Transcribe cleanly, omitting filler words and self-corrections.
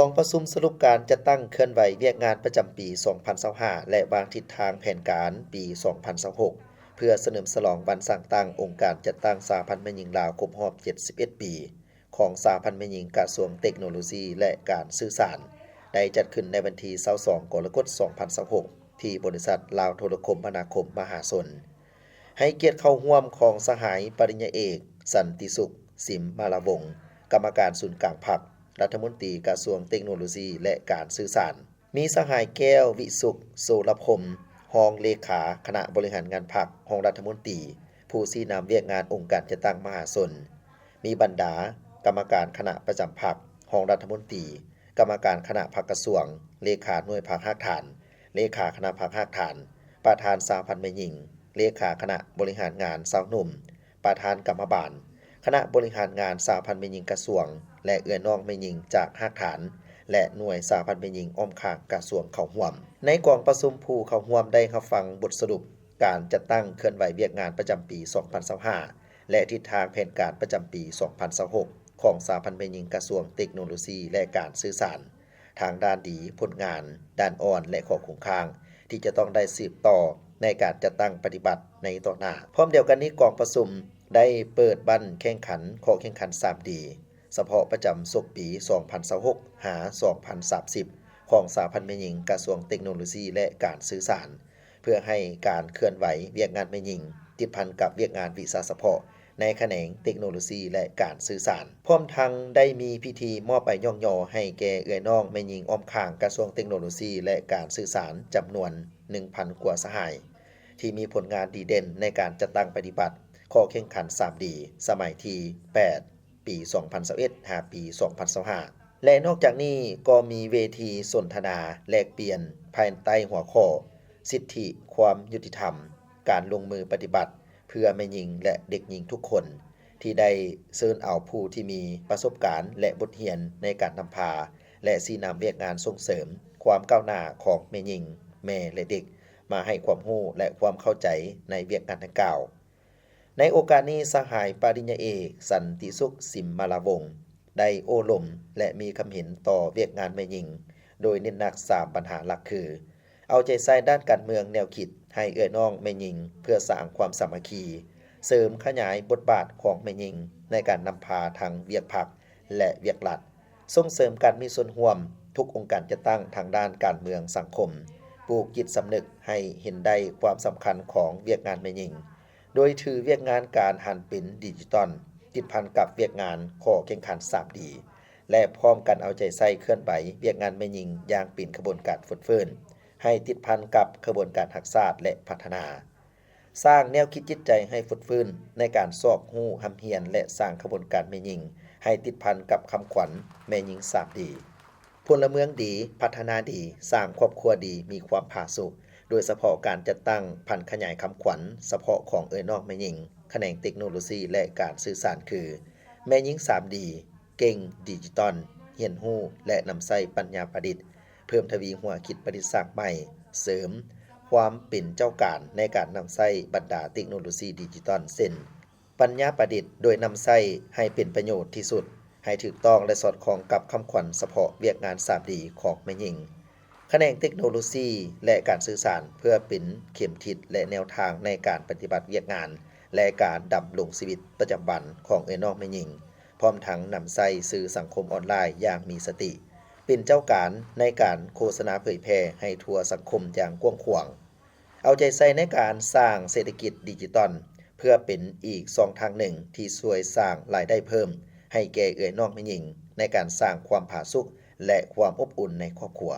กองประชุมสรุปการจัดตั้งเคลื่อนไหวเวียกงานประจำปี 2025 และวางทิศทางแผนการปี 2026 เพื่อเสริมฉลองวันสร้างตั้งองค์การจัดตั้งสหพันธ์แม่หญิงลาวครบรอบ 71 ปี ของสหพันธ์แม่หญิงกระทรวงเทคโนโลยีและการสื่อสารได้จัดขึ้นในวันที่ 22 กรกฎาคม 2026 ที่บริษัทลาวโทรคมนาคมมหาชนให้เกียรติเข้าร่วมของสหายปริญญาเอกสันติสุขสิมมาลาวงศ์กรรมการศูนย์กลางพรรครัฐมนตรีกระทรวงเทคโนโลยีและการสื่อสารมีสหายแก้ววิสุขโสรพมรองเลขาคณะบริหารงานพรรครองรัฐมนตรีผู้ชี้นำเวียกงานองค์การจัดตั้งมหาชนมีบรรดากรรมการคณะประจำพรรครองรัฐมนตรีกรรมการคณะพรรคกระทรวงเลขาหน่วยพรรครากฐานเลขาคณะพรรครากฐานประธานสหพันธ์แม่หญิงเลขาคณะบริหารงานสาวหนุ่มประธานกรรมบาลคณะบริหารงานสหพันธ์แม่หญิงกระทรวงและเอื้อน้องแม่หญิงจากรากฐานและหน่วยสหพันธ์แม่หญิงอ้อมข้างกระทรวงเข้าร่วมในกองประชุมผู้เข้าร่วมได้รับฟังบทสรุปการจัดตั้งเคลื่อนไหวเวียกงานประจำปี 2025 และทิศทางแผนการประจำปี 2026 ของสหพันธ์แม่หญิงกระทรวงเทคโนโลยีและการสื่อสารทางด้านดีผลงานด้านอ่อนและข้อคงค้างที่จะต้องได้สืบต่อในการจัดตั้งปฏิบัติในต่อหน้าพร้อมเดียวกันนี้กองประชุมได้เปิดบั้นแข่งขันข้อแข่งขัน 3D เฉพาะประจำศกปี 2026 หา 2030 ของสหพันธ์แม่หญิงกระทรวงเทคโนโลยีและการสื่อสารเพื่อให้การเคลื่อนไหวเวียกงานแม่หญิงติดพันกับเวียกงานวิชาเฉพาะในแขนงเทคโนโลยีและการสื่อสารพร้อมทั้งได้มีพิธีมอบใบย่องยอให้แก่เอื้อน้องแม่หญิงอ้อมข้างกระทรวงเทคโนโลยีและการสื่อสารจำนวน 1,000 กว่าสหายที่มีผลงานดีเด่นในการจัดตั้งปฏิบัติข้อแข่งขัน 3D สมัยที่ 8 ปี 2021 หาปี 2025 และนอกจากนี้ก็มีเวทีสนทนาแลกเปลี่ยนภายใต้หัวข้อสิทธิความยุติธรรมการลงมือปฏิบัติเพื่อแม่หญิงและเด็กหญิงทุกคนที่ได้เชิญเอาผู้ที่มีประสบการณ์และบทเรียนในการนำพาและชี้นำเวียกงานส่งเสริมความก้าวหน้าของแม่หญิงแม่และเด็กมาให้ความรู้และความเข้าใจในเวียกงานดังกล่าวในโอกาสนี้สหายปริญญาเอกสันติสุขสิมมาลาวงศ์ได้โอ้ลมและมีความเห็นต่อเวียกงานแม่หญิงโดยเน้นหนัก3ปัญหาหลักคือเอาใจใส่ด้านการเมืองแนวคิดให้เอื้อน้องแม่หญิงเพื่อสร้างความสามัคคีเสริมขยายบทบาทของแม่หญิงในการนำพาทางเวียกพรรคและเวียกรัฐส่งเสริมการมีส่วนร่วมทุกองค์การจัดตั้งทางด้านการเมืองสังคมปลูกจิตสำนึกให้เห็นได้ความสำคัญของเวียกงานแม่หญิงโดยถือเวียกงานการหันเป็นดิจิตอลติดพันกับเวียกงานข้อแข่งขัน 3D และพร้อมกันเอาใจใส่เคลื่อนไหวเวียกงานแม่หญิงอย่างเป็นขบวนการฝึกฝนให้ติดพันกับขบวนการรักษาและพัฒนาสร้างแนวคิดจิตใจให้ฝึกฝนในการสอบรู้หำเฮียนและสร้างขบวนการแม่หญิงให้ติดพันกับคำขวัญแม่หญิง 3D พลเมืองดีพัฒนาดีสร้างครอบครัวดีมีความผาสุกโดยเฉพาะการจัดตั้งพันขยายคำขวัญเฉพาะของเอื้อน้องแม่หญิงแขนงเทคโนโลยีและการสื่อสารคือแม่หญิง 3D เก่งดิจิตอลเรียนรู้และนำใช้ปัญญาประดิษฐ์เพิ่มทวีหัวคิดประดิษฐ์สร้างใหม่เสริมความเป็นเจ้าการในการนำใช้บรรดาเทคโนโลยีดิจิตอลเช่นปัญญาประดิษฐ์โดยนำใช้ให้เป็นประโยชน์ที่สุดให้ถูกต้องและสอดคล้องกับคำขวัญเฉพาะเวียกงาน 3D ของแม่หญิงแขนงเทคโนโลยีและการสื่อสารเพื่อเป็นเข็มทิศและแนวทางในการปฏิบัติเวียกงานและการดำรงชีวิตประจำวันของเอื้อน้องแม่หญิงพร้อมทั้งนำใช้สื่อสังคมออนไลน์อย่างมีสติเป็นเจ้าการในการโฆษณาเผยแพร่ให้ทั่วสังคมอย่างกว้างขวางเอาใจใส่ในการสร้างเศรษฐกิจดิจิตอลเพื่อเป็นอีกช่องทางหนึ่งที่ช่วยสร้างรายได้เพิ่มให้แก่เอื้อน้องแม่หญิงในการสร้างความผาสุกและความอบอุ่นในครอบครัว